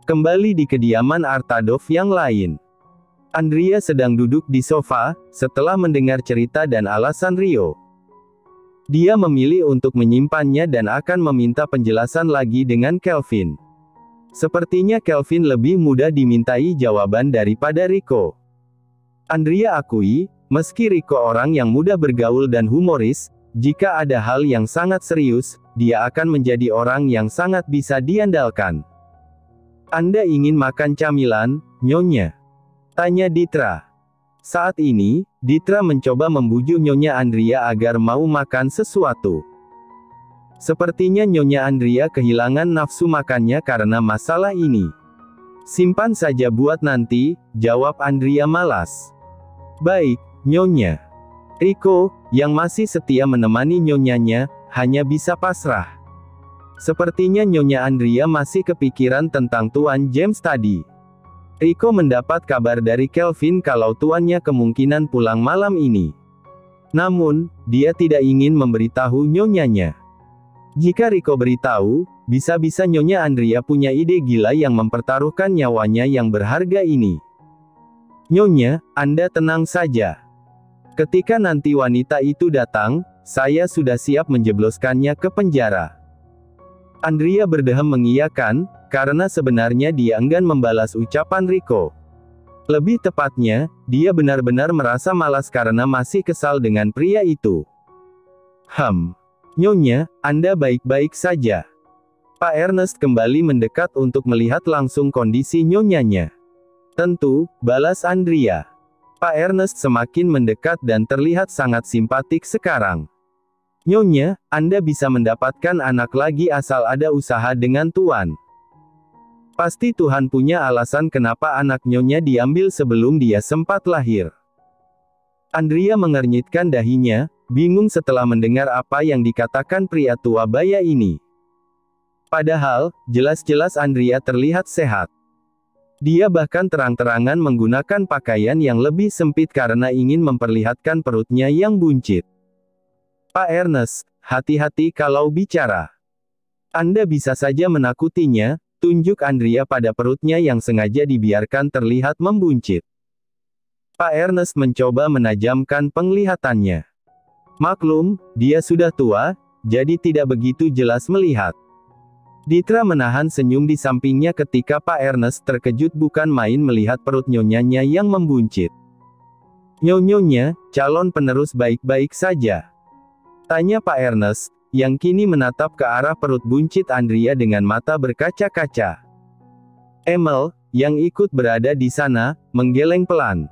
Kembali di kediaman Artadov yang lain. Andrea sedang duduk di sofa, setelah mendengar cerita dan alasan Rio. Dia memilih untuk menyimpannya dan akan meminta penjelasan lagi dengan Kelvin. Sepertinya Kelvin lebih mudah dimintai jawaban daripada Rico. Andrea akui, meski Rico orang yang mudah bergaul dan humoris, jika ada hal yang sangat serius, dia akan menjadi orang yang sangat bisa diandalkan. Anda ingin makan camilan, Nyonya? Tanya Ditra. Saat ini, Ditra mencoba membujuk Nyonya Andrea agar mau makan sesuatu. Sepertinya Nyonya Andrea kehilangan nafsu makannya karena masalah ini. Simpan saja buat nanti, jawab Andrea malas. Baik, Nyonya. Rico, yang masih setia menemani Nyonyanya, hanya bisa pasrah. Sepertinya Nyonya Andrea masih kepikiran tentang Tuan James tadi. Rico mendapat kabar dari Kelvin kalau tuannya kemungkinan pulang malam ini. Namun, dia tidak ingin memberitahu Nyonyanya. Jika Rico beritahu, bisa-bisa Nyonya Andrea punya ide gila yang mempertaruhkan nyawanya yang berharga ini. Nyonya, Anda tenang saja. Ketika nanti wanita itu datang, saya sudah siap menjebloskannya ke penjara. Andrea berdehem mengiyakan, karena sebenarnya dia enggan membalas ucapan Rico. Lebih tepatnya, dia benar-benar merasa malas karena masih kesal dengan pria itu. Nyonya, Anda baik-baik saja. Pak Ernest kembali mendekat untuk melihat langsung kondisi Nyonyanya. Tentu, balas Andrea. Pak Ernest semakin mendekat dan terlihat sangat simpatik sekarang. Nyonya, Anda bisa mendapatkan anak lagi asal ada usaha dengan Tuan. Pasti Tuhan punya alasan kenapa anak Nyonya diambil sebelum dia sempat lahir. Andrea mengernyitkan dahinya, bingung setelah mendengar apa yang dikatakan pria tua baya ini. Padahal, jelas-jelas Andrea terlihat sehat. Dia bahkan terang-terangan menggunakan pakaian yang lebih sempit karena ingin memperlihatkan perutnya yang buncit. Pak Ernest, hati-hati kalau bicara. Anda bisa saja menakutinya, tunjuk Andrea pada perutnya yang sengaja dibiarkan terlihat membuncit. Pak Ernest mencoba menajamkan penglihatannya. Maklum, dia sudah tua, jadi tidak begitu jelas melihat. Ditra menahan senyum di sampingnya ketika Pak Ernest terkejut bukan main melihat perut Nyonyanya yang membuncit. Nyonya, calon penerus baik-baik saja? Tanya Pak Ernest, yang kini menatap ke arah perut buncit Andrea dengan mata berkaca-kaca. Emil, yang ikut berada di sana, menggeleng pelan.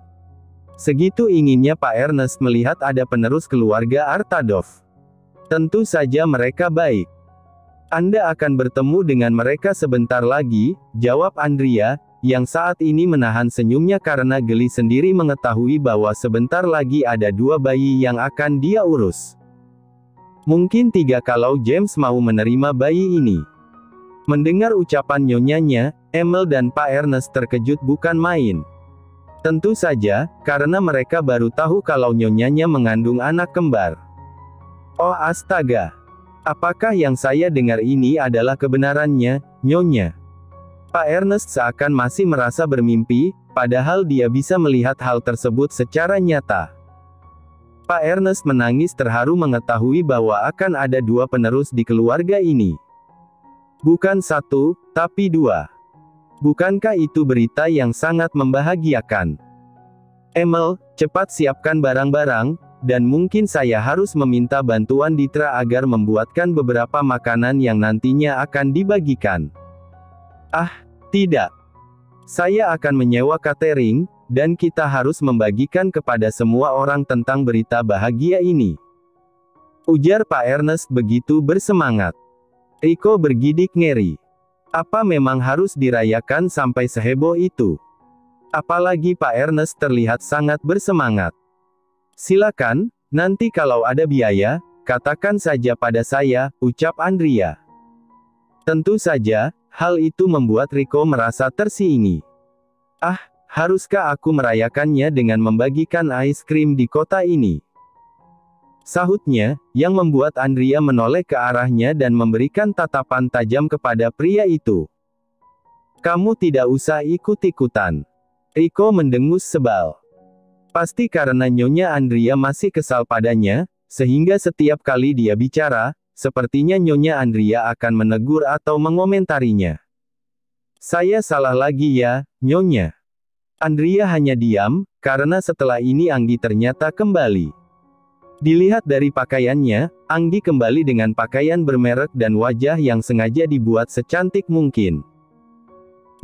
Segitu inginnya Pak Ernest melihat ada penerus keluarga Artadov. Tentu saja mereka baik. Anda akan bertemu dengan mereka sebentar lagi, jawab Andrea, yang saat ini menahan senyumnya karena geli sendiri mengetahui bahwa sebentar lagi ada 2 bayi yang akan dia urus. Mungkin 3 kalau James mau menerima bayi ini. Mendengar ucapan Nyonyanya, Emil dan Pak Ernest terkejut bukan main. Tentu saja, karena mereka baru tahu kalau Nyonyanya mengandung anak kembar. Oh astaga! Apakah yang saya dengar ini adalah kebenarannya, Nyonya? Pak Ernest seakan masih merasa bermimpi, padahal dia bisa melihat hal tersebut secara nyata. Pak Ernest menangis terharu mengetahui bahwa akan ada 2 penerus di keluarga ini. Bukan 1, tapi 2. Bukankah itu berita yang sangat membahagiakan? Emil, cepat siapkan barang-barang, dan mungkin saya harus meminta bantuan Ditra agar membuatkan beberapa makanan yang nantinya akan dibagikan. Ah, tidak. Saya akan menyewa catering, dan kita harus membagikan kepada semua orang tentang berita bahagia ini. Ujar Pak Ernest begitu bersemangat. Rico bergidik ngeri. Apa memang harus dirayakan sampai seheboh itu? Apalagi Pak Ernest terlihat sangat bersemangat. Silakan, nanti kalau ada biaya, katakan saja pada saya, ucap Andrea. Tentu saja, hal itu membuat Rico merasa tersingi. Ah, haruskah aku merayakannya dengan membagikan es krim di kota ini? Sahutnya, yang membuat Andrea menoleh ke arahnya dan memberikan tatapan tajam kepada pria itu. Kamu tidak usah ikut-ikutan. Riko mendengus sebal. Pasti karena Nyonya Andrea masih kesal padanya, sehingga setiap kali dia bicara, sepertinya Nyonya Andrea akan menegur atau mengomentarinya. Saya salah lagi ya, Nyonya. Andrea hanya diam, karena setelah ini Anggi ternyata kembali. Dilihat dari pakaiannya, Anggi kembali dengan pakaian bermerek dan wajah yang sengaja dibuat secantik mungkin.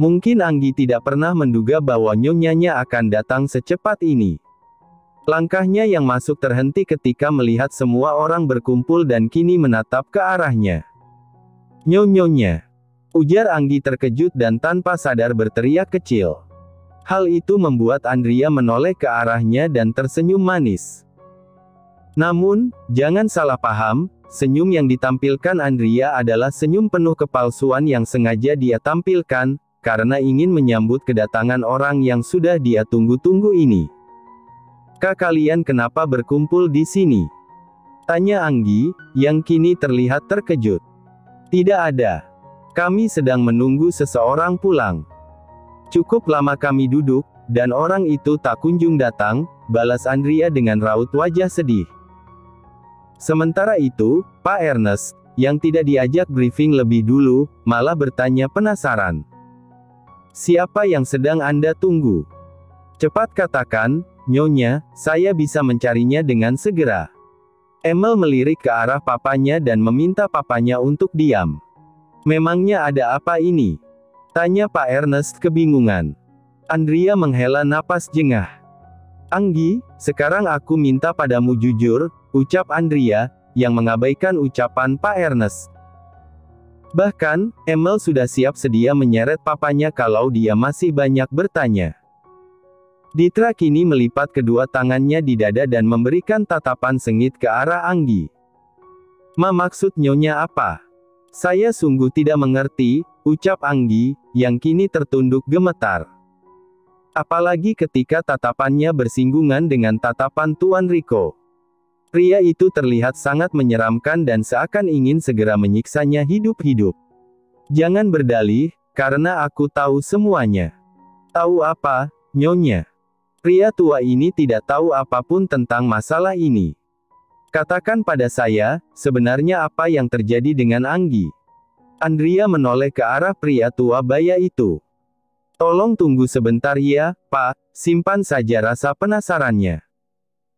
Mungkin Anggi tidak pernah menduga bahwa nyonyanya akan datang secepat ini. Langkahnya yang masuk terhenti ketika melihat semua orang berkumpul dan kini menatap ke arahnya. "Nyonya," ujar Anggi terkejut dan tanpa sadar berteriak kecil. Hal itu membuat Andrea menoleh ke arahnya dan tersenyum manis. Namun, jangan salah paham, senyum yang ditampilkan Andrea adalah senyum penuh kepalsuan yang sengaja dia tampilkan, karena ingin menyambut kedatangan orang yang sudah dia tunggu-tunggu ini. Kalian kenapa berkumpul di sini?" tanya Anggi, yang kini terlihat terkejut. "Tidak ada. Kami sedang menunggu seseorang pulang. Cukup lama kami duduk, dan orang itu tak kunjung datang," balas Andrea dengan raut wajah sedih. Sementara itu, Pak Ernest, yang tidak diajak briefing lebih dulu, malah bertanya penasaran. "Siapa yang sedang Anda tunggu? Cepat katakan, Nyonya, saya bisa mencarinya dengan segera." Emil melirik ke arah papanya dan meminta papanya untuk diam. "Memangnya ada apa ini?" tanya Pak Ernest kebingungan. Andrea menghela napas jengah. "Anggi, sekarang aku minta padamu jujur," ucap Andrea, yang mengabaikan ucapan Pak Ernest. Bahkan, Emil sudah siap sedia menyeret papanya kalau dia masih banyak bertanya. Ditra kini melipat kedua tangannya di dada dan memberikan tatapan sengit ke arah Anggi. Maksud Nyonya apa? Saya sungguh tidak mengerti," ucap Anggi, yang kini tertunduk gemetar. Apalagi ketika tatapannya bersinggungan dengan tatapan Tuan Riko. Pria itu terlihat sangat menyeramkan dan seakan ingin segera menyiksanya hidup-hidup. "Jangan berdalih, karena aku tahu semuanya." "Tahu apa, Nyonya?" Pria tua ini tidak tahu apapun tentang masalah ini. "Katakan pada saya, sebenarnya apa yang terjadi dengan Anggi?" Andrea menoleh ke arah pria tua baya itu. "Tolong tunggu sebentar ya, Pak, simpan saja rasa penasarannya."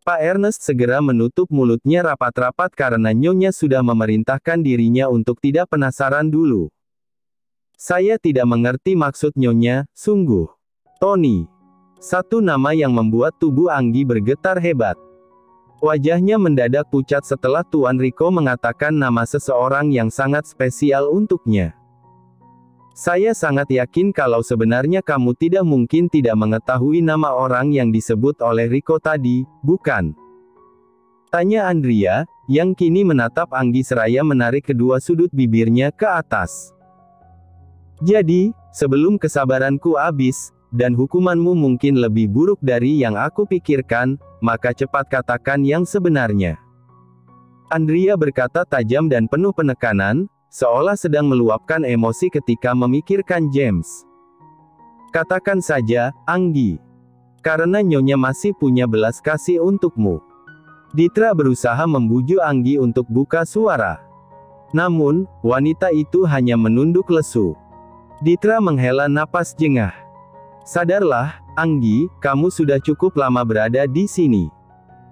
Pak Ernest segera menutup mulutnya rapat-rapat karena Nyonya sudah memerintahkan dirinya untuk tidak penasaran dulu. "Saya tidak mengerti maksud Nyonya, sungguh." Tony. Satu nama yang membuat tubuh Anggi bergetar hebat. Wajahnya mendadak pucat setelah Tuan Riko mengatakan nama seseorang yang sangat spesial untuknya. "Saya sangat yakin kalau sebenarnya kamu tidak mungkin tidak mengetahui nama orang yang disebut oleh Riko tadi, bukan?" tanya Andrea, yang kini menatap Anggi seraya menarik kedua sudut bibirnya ke atas. "Jadi, sebelum kesabaranku habis, dan hukumanmu mungkin lebih buruk dari yang aku pikirkan, maka cepat katakan yang sebenarnya." Andrea berkata tajam dan penuh penekanan, seolah sedang meluapkan emosi ketika memikirkan James. "Katakan saja, Anggi. Karena Nyonya masih punya belas kasih untukmu." Ditra berusaha membujuk Anggi untuk buka suara. Namun, wanita itu hanya menunduk lesu. Ditra menghela napas jengah. "Sadarlah, Anggi, kamu sudah cukup lama berada di sini.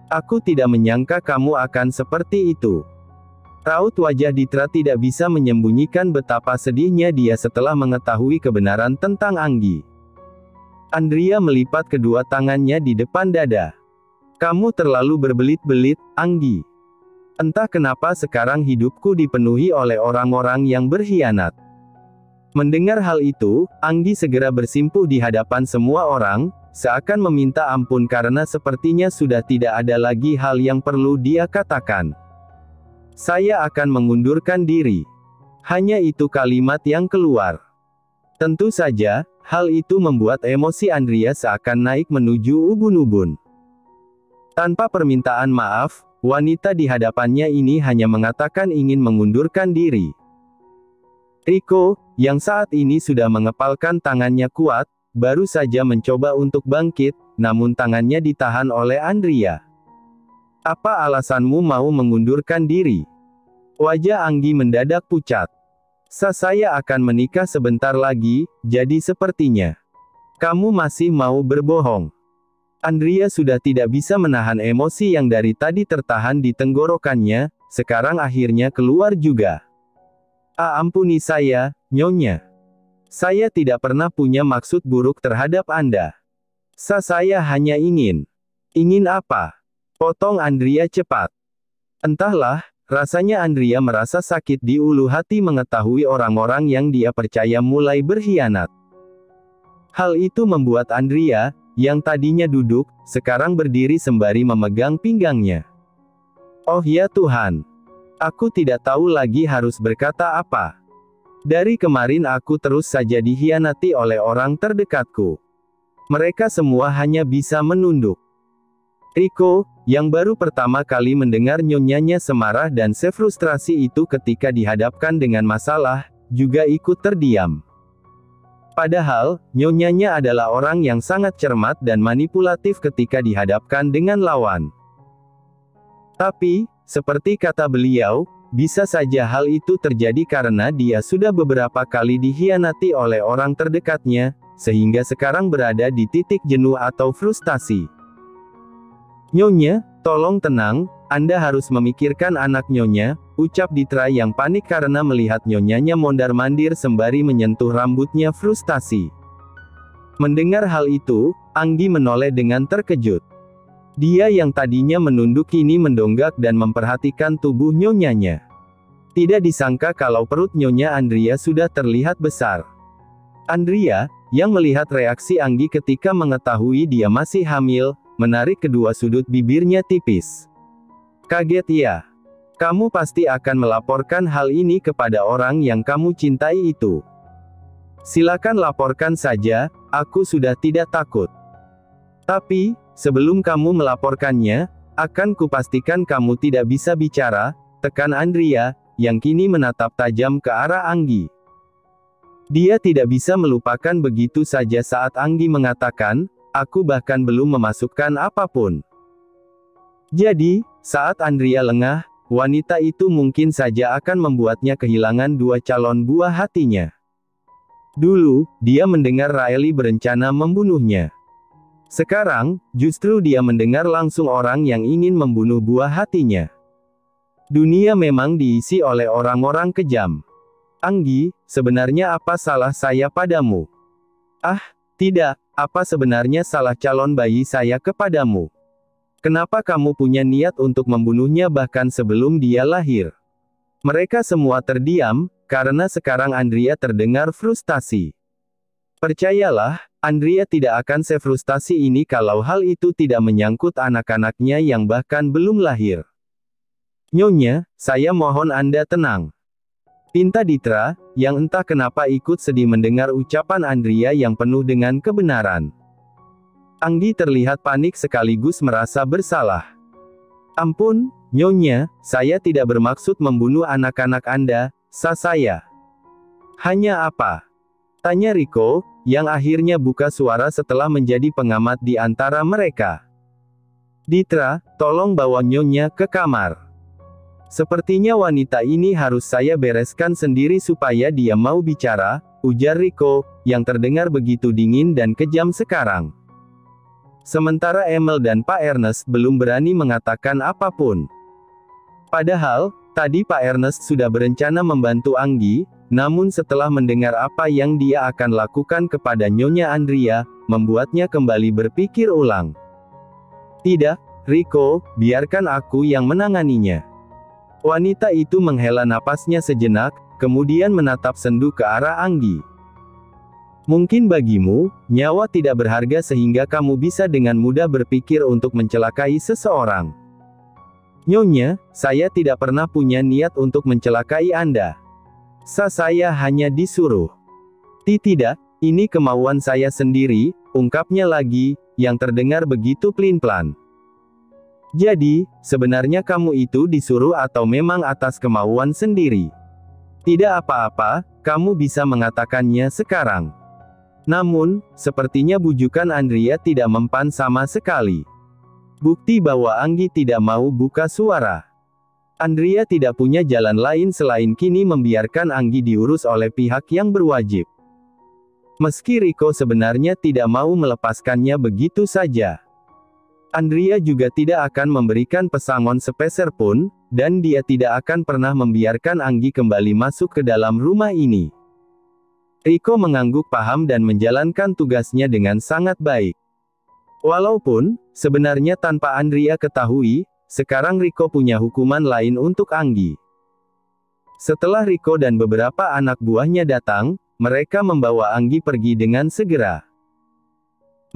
Aku tidak menyangka kamu akan seperti itu." Raut wajah Ditra tidak bisa menyembunyikan betapa sedihnya dia setelah mengetahui kebenaran tentang Anggi. Andrea melipat kedua tangannya di depan dada. "Kamu terlalu berbelit-belit, Anggi. Entah kenapa sekarang hidupku dipenuhi oleh orang-orang yang berkhianat." Mendengar hal itu, Anggi segera bersimpuh di hadapan semua orang, seakan meminta ampun karena sepertinya sudah tidak ada lagi hal yang perlu dia katakan. "Saya akan mengundurkan diri." Hanya itu kalimat yang keluar. Tentu saja, hal itu membuat emosi Andrea seakan naik menuju ubun-ubun. Tanpa permintaan maaf, wanita di hadapannya ini hanya mengatakan ingin mengundurkan diri. Rico, yang saat ini sudah mengepalkan tangannya kuat, baru saja mencoba untuk bangkit, namun tangannya ditahan oleh Andrea. Apa alasanmu mau mengundurkan diri? Wajah Anggi mendadak pucat. Saya akan menikah sebentar lagi, jadi sepertinya kamu masih mau berbohong. Andrea sudah tidak bisa menahan emosi yang dari tadi tertahan di tenggorokannya, sekarang akhirnya keluar juga. Ampuni saya, Nyonya. Saya tidak pernah punya maksud buruk terhadap Anda. Saya hanya ingin. Ingin apa? Potong Andrea cepat. Entahlah, rasanya Andrea merasa sakit di ulu hati mengetahui orang-orang yang dia percaya mulai berkhianat. Hal itu membuat Andrea, yang tadinya duduk, sekarang berdiri sembari memegang pinggangnya. Oh ya Tuhan. Aku tidak tahu lagi harus berkata apa. Dari kemarin aku terus saja dikhianati oleh orang terdekatku. Mereka semua hanya bisa menunduk. Rico, yang baru pertama kali mendengar nyonyanya semarah dan sefrustrasi itu ketika dihadapkan dengan masalah, juga ikut terdiam. Padahal, nyonyanya adalah orang yang sangat cermat dan manipulatif ketika dihadapkan dengan lawan. Tapi, seperti kata beliau, bisa saja hal itu terjadi karena dia sudah beberapa kali dikhianati oleh orang terdekatnya, sehingga sekarang berada di titik jenuh atau frustasi. Nyonya, tolong tenang, Anda harus memikirkan anak Nyonya, ucap Ditra yang panik karena melihat nyonyanya mondar-mandir sembari menyentuh rambutnya frustasi. Mendengar hal itu, Anggi menoleh dengan terkejut. Dia yang tadinya menunduk kini mendonggak dan memperhatikan tubuh nyonyanya. Tidak disangka kalau perut Nyonya Andrea sudah terlihat besar. Andrea, yang melihat reaksi Anggi ketika mengetahui dia masih hamil, menarik kedua sudut bibirnya tipis. Kaget ya? Kamu pasti akan melaporkan hal ini kepada orang yang kamu cintai itu. Silakan laporkan saja, aku sudah tidak takut. Tapi, sebelum kamu melaporkannya, akan kupastikan kamu tidak bisa bicara, tekan Andrea, yang kini menatap tajam ke arah Anggi. Dia tidak bisa melupakan begitu saja saat Anggi mengatakan, aku bahkan belum memasukkan apapun. Jadi, saat Andrea lengah, wanita itu mungkin saja akan membuatnya kehilangan dua calon buah hatinya. Dulu, dia mendengar Riley berencana membunuhnya. Sekarang, justru dia mendengar langsung orang yang ingin membunuh buah hatinya. Dunia memang diisi oleh orang-orang kejam. Anggi, sebenarnya apa salah saya padamu? Tidak, apa sebenarnya salah calon bayi saya kepadamu? Kenapa kamu punya niat untuk membunuhnya bahkan sebelum dia lahir? Mereka semua terdiam, karena sekarang Andrea terdengar frustasi. Percayalah, Andrea tidak akan sefrustasi ini kalau hal itu tidak menyangkut anak-anaknya yang bahkan belum lahir. Nyonya, saya mohon Anda tenang. Pinta Ditra, yang entah kenapa ikut sedih mendengar ucapan Andrea yang penuh dengan kebenaran. Anggi terlihat panik sekaligus merasa bersalah. Ampun, Nyonya, saya tidak bermaksud membunuh anak-anak Anda, saya. Hanya apa? Tanya Rico, yang akhirnya buka suara setelah menjadi pengamat di antara mereka. Ditra, tolong bawa Nyonya ke kamar. Sepertinya wanita ini harus saya bereskan sendiri supaya dia mau bicara, ujar Rico, yang terdengar begitu dingin dan kejam sekarang. Sementara Emil dan Pak Ernest belum berani mengatakan apapun. Padahal, tadi Pak Ernest sudah berencana membantu Anggi, namun setelah mendengar apa yang dia akan lakukan kepada Nyonya Andrea, membuatnya kembali berpikir ulang. Tidak, Rico, biarkan aku yang menanganinya. Wanita itu menghela napasnya sejenak, kemudian menatap sendu ke arah Anggi. Mungkin bagimu, nyawa tidak berharga sehingga kamu bisa dengan mudah berpikir untuk mencelakai seseorang. Nyonya, saya tidak pernah punya niat untuk mencelakai Anda. Saya hanya disuruh. Tidak, ini kemauan saya sendiri, ungkapnya lagi, yang terdengar begitu pelin-pelan. Jadi, sebenarnya kamu itu disuruh atau memang atas kemauan sendiri? Tidak apa-apa, kamu bisa mengatakannya sekarang. Namun, sepertinya bujukan Andrea tidak mempan sama sekali. Bukti bahwa Anggi tidak mau buka suara. Andrea tidak punya jalan lain selain kini membiarkan Anggi diurus oleh pihak yang berwajib. Meski Rico sebenarnya tidak mau melepaskannya begitu saja. Andrea juga tidak akan memberikan pesangon sepeser pun, dan dia tidak akan pernah membiarkan Anggi kembali masuk ke dalam rumah ini. Rico mengangguk paham dan menjalankan tugasnya dengan sangat baik. Walaupun, sebenarnya tanpa Andrea ketahui, sekarang Rico punya hukuman lain untuk Anggi. Setelah Rico dan beberapa anak buahnya datang, mereka membawa Anggi pergi dengan segera.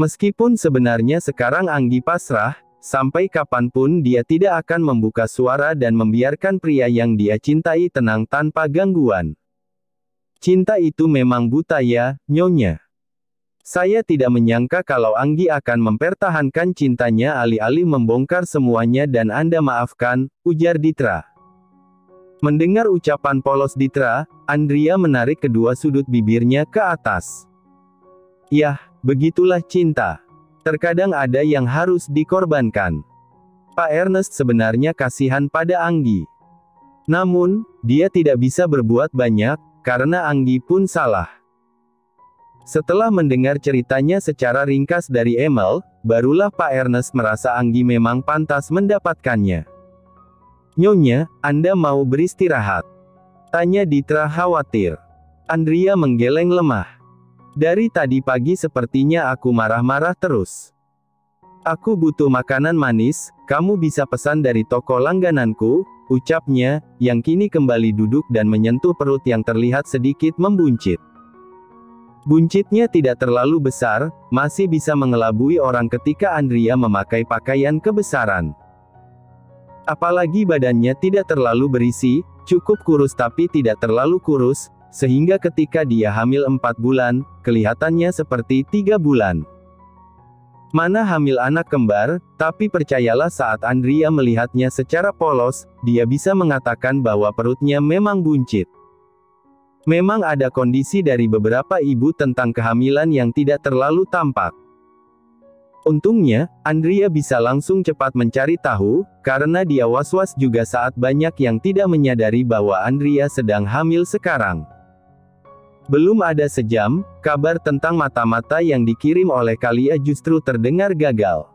Meskipun sebenarnya sekarang Anggi pasrah, sampai kapanpun dia tidak akan membuka suara dan membiarkan pria yang dia cintai tenang tanpa gangguan. Cinta itu memang buta ya, Nyonya. Saya tidak menyangka kalau Anggi akan mempertahankan cintanya alih-alih membongkar semuanya dan Anda maafkan, ujar Ditra. Mendengar ucapan polos Ditra, Andrea menarik kedua sudut bibirnya ke atas. Yah, begitulah cinta. Terkadang ada yang harus dikorbankan. Pak Ernest sebenarnya kasihan pada Anggi. Namun, dia tidak bisa berbuat banyak, karena Anggi pun salah. Setelah mendengar ceritanya secara ringkas dari Emil, barulah Pak Ernest merasa Anggi memang pantas mendapatkannya. Nyonya, Anda mau beristirahat? Tanya Ditra khawatir. Andrea menggeleng lemah. Dari tadi pagi sepertinya aku marah-marah terus. Aku butuh makanan manis, kamu bisa pesan dari toko langgananku, ucapnya, yang kini kembali duduk dan menyentuh perut yang terlihat sedikit membuncit. Buncitnya tidak terlalu besar, masih bisa mengelabui orang ketika Andrea memakai pakaian kebesaran. Apalagi badannya tidak terlalu berisi, cukup kurus tapi tidak terlalu kurus, sehingga ketika dia hamil 4 bulan, kelihatannya seperti 3 bulan. Mana hamil anak kembar, tapi percayalah saat Andrea melihatnya secara polos, dia bisa mengatakan bahwa perutnya memang buncit. Memang ada kondisi dari beberapa ibu tentang kehamilan yang tidak terlalu tampak. Untungnya, Andrea bisa langsung cepat mencari tahu, karena dia was-was juga saat banyak yang tidak menyadari bahwa Andrea sedang hamil sekarang. Belum ada sejam, kabar tentang mata-mata yang dikirim oleh Kalia justru terdengar gagal.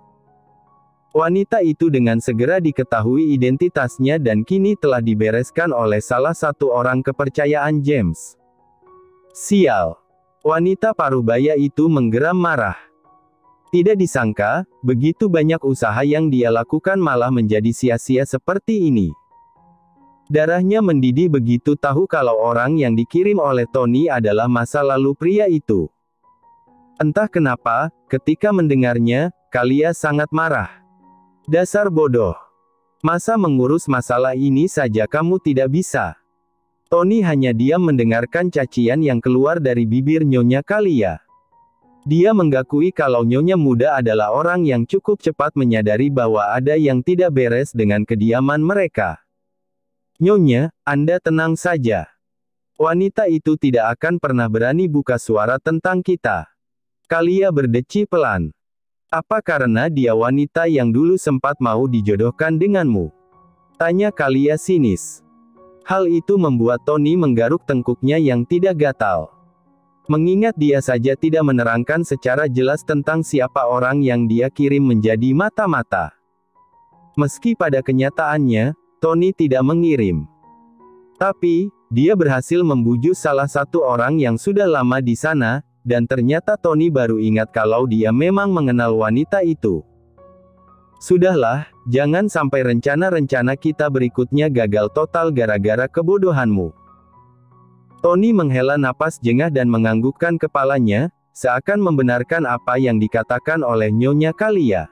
Wanita itu dengan segera diketahui identitasnya dan kini telah dibereskan oleh salah satu orang kepercayaan James. Sial! Wanita parubaya itu menggeram marah. Tidak disangka, begitu banyak usaha yang dia lakukan malah menjadi sia-sia seperti ini. Darahnya mendidih begitu tahu kalau orang yang dikirim oleh Tony adalah masa lalu pria itu. Entah kenapa, ketika mendengarnya, Kalia sangat marah. Dasar bodoh. Masa mengurus masalah ini saja kamu tidak bisa? Tony hanya diam mendengarkan cacian yang keluar dari bibir Nyonya Kalia. Dia menggakui kalau Nyonya muda adalah orang yang cukup cepat menyadari bahwa ada yang tidak beres dengan kediaman mereka. Nyonya, Anda tenang saja. Wanita itu tidak akan pernah berani buka suara tentang kita. Kalia berdeci pelan. Apa karena dia wanita yang dulu sempat mau dijodohkan denganmu? Tanya Kalia sinis. Hal itu membuat Tony menggaruk tengkuknya yang tidak gatal. Mengingat dia saja tidak menerangkan secara jelas tentang siapa orang yang dia kirim menjadi mata-mata. Meski pada kenyataannya, Tony tidak mengirim. Tapi, dia berhasil membujuk salah satu orang yang sudah lama di sana, dan ternyata Tony baru ingat kalau dia memang mengenal wanita itu. Sudahlah, jangan sampai rencana-rencana kita berikutnya gagal total gara-gara kebodohanmu. Tony menghela napas jengah dan menganggukkan kepalanya, seakan membenarkan apa yang dikatakan oleh Nyonya Kalia.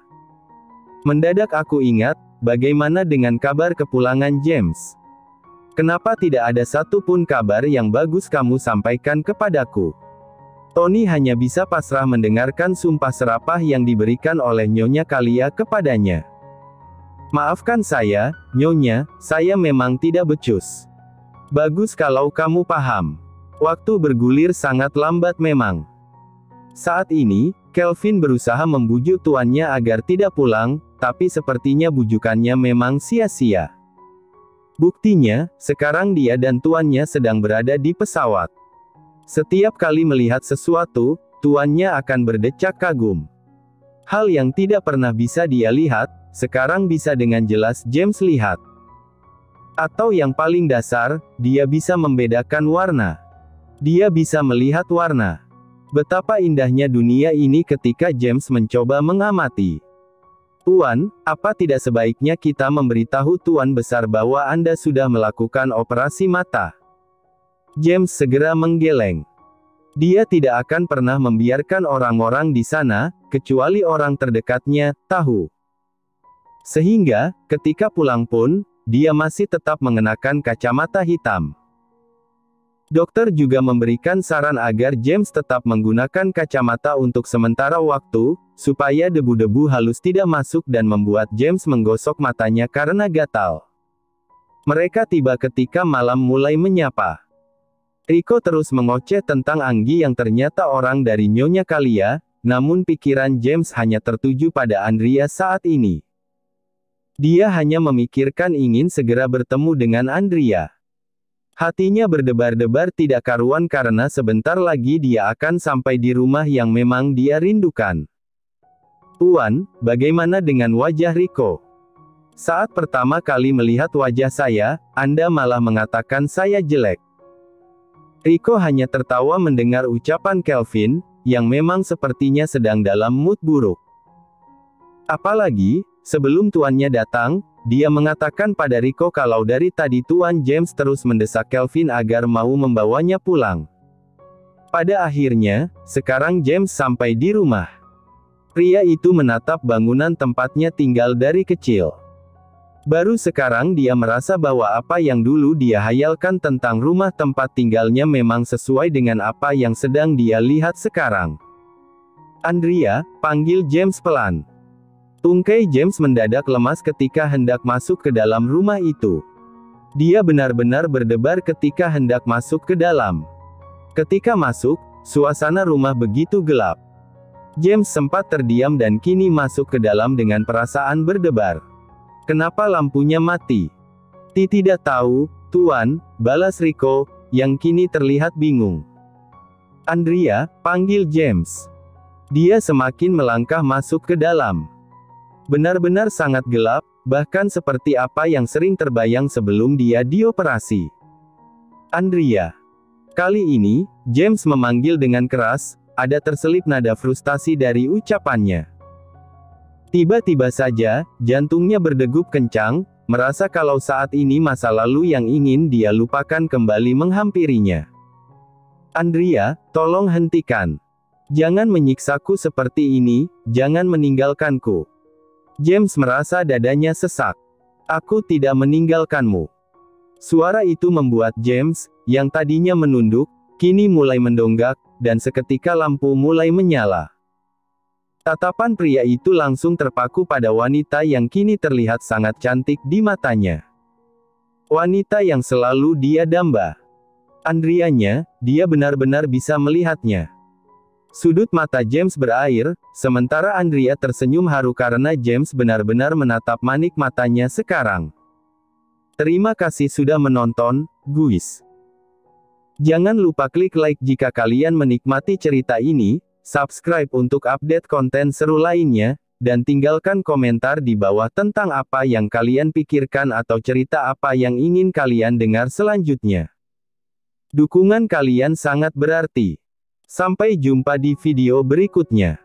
Mendadak aku ingat, bagaimana dengan kabar kepulangan James? Kenapa tidak ada satupun kabar yang bagus kamu sampaikan kepadaku? Tony hanya bisa pasrah mendengarkan sumpah serapah yang diberikan oleh Nyonya Kalia kepadanya. Maafkan saya, Nyonya, saya memang tidak becus. Bagus kalau kamu paham. Waktu bergulir sangat lambat memang. Saat ini, Kelvin berusaha membujuk tuannya agar tidak pulang, tapi sepertinya bujukannya memang sia-sia. Buktinya, sekarang dia dan tuannya sedang berada di pesawat. Setiap kali melihat sesuatu, tuannya akan berdecak kagum. Hal yang tidak pernah bisa dia lihat, sekarang bisa dengan jelas James lihat. Atau yang paling dasar, dia bisa membedakan warna. Dia bisa melihat warna. Betapa indahnya dunia ini ketika James mencoba mengamati. Tuan, apa tidak sebaiknya kita memberitahu Tuan Besar bahwa Anda sudah melakukan operasi mata? James segera menggeleng. Dia tidak akan pernah membiarkan orang-orang di sana, kecuali orang terdekatnya, tahu. Sehingga, ketika pulang pun, dia masih tetap mengenakan kacamata hitam. Dokter juga memberikan saran agar James tetap menggunakan kacamata untuk sementara waktu, supaya debu-debu halus tidak masuk dan membuat James menggosok matanya karena gatal. Mereka tiba ketika malam mulai menyapa. Rico terus mengoceh tentang Anggi yang ternyata orang dari Nyonya Kalia, namun pikiran James hanya tertuju pada Andrea saat ini. Dia hanya memikirkan ingin segera bertemu dengan Andrea. Hatinya berdebar-debar tidak karuan karena sebentar lagi dia akan sampai di rumah yang memang dia rindukan. Tuan, bagaimana dengan wajah Rico? Saat pertama kali melihat wajah saya, Anda malah mengatakan saya jelek. Rico hanya tertawa mendengar ucapan Kelvin, yang memang sepertinya sedang dalam mood buruk. Apalagi, sebelum tuannya datang, dia mengatakan pada Rico kalau dari tadi Tuan James terus mendesak Kelvin agar mau membawanya pulang. Pada akhirnya, sekarang James sampai di rumah. Pria itu menatap bangunan tempatnya tinggal dari kecil. Baru sekarang dia merasa bahwa apa yang dulu dia hayalkan tentang rumah tempat tinggalnya memang sesuai dengan apa yang sedang dia lihat sekarang. Andrea, panggil James pelan. Tungkai James mendadak lemas ketika hendak masuk ke dalam rumah itu. Dia benar-benar berdebar ketika hendak masuk ke dalam. Ketika masuk, suasana rumah begitu gelap. James sempat terdiam dan kini masuk ke dalam dengan perasaan berdebar. Kenapa lampunya mati? Tidak tahu, Tuan, balas Rico, yang kini terlihat bingung. Andrea, panggil James. Dia semakin melangkah masuk ke dalam. Benar-benar sangat gelap, bahkan seperti apa yang sering terbayang sebelum dia dioperasi. Andrea. Kali ini, James memanggil dengan keras, ada terselip nada frustasi dari ucapannya. Tiba-tiba saja, jantungnya berdegup kencang, merasa kalau saat ini masa lalu yang ingin dia lupakan kembali menghampirinya. Andrea, tolong hentikan. Jangan menyiksaku seperti ini, jangan meninggalkanku. James merasa dadanya sesak. Aku tidak meninggalkanmu. Suara itu membuat James, yang tadinya menunduk, kini mulai mendonggak, dan seketika lampu mulai menyala. Tatapan pria itu langsung terpaku pada wanita yang kini terlihat sangat cantik di matanya. Wanita yang selalu dia damba. Andreanya, dia benar-benar bisa melihatnya. Sudut mata James berair, sementara Andrea tersenyum haru karena James benar-benar menatap manik matanya sekarang. Terima kasih sudah menonton, guys. Jangan lupa klik like jika kalian menikmati cerita ini, subscribe untuk update konten seru lainnya, dan tinggalkan komentar di bawah tentang apa yang kalian pikirkan atau cerita apa yang ingin kalian dengar selanjutnya. Dukungan kalian sangat berarti. Sampai jumpa di video berikutnya.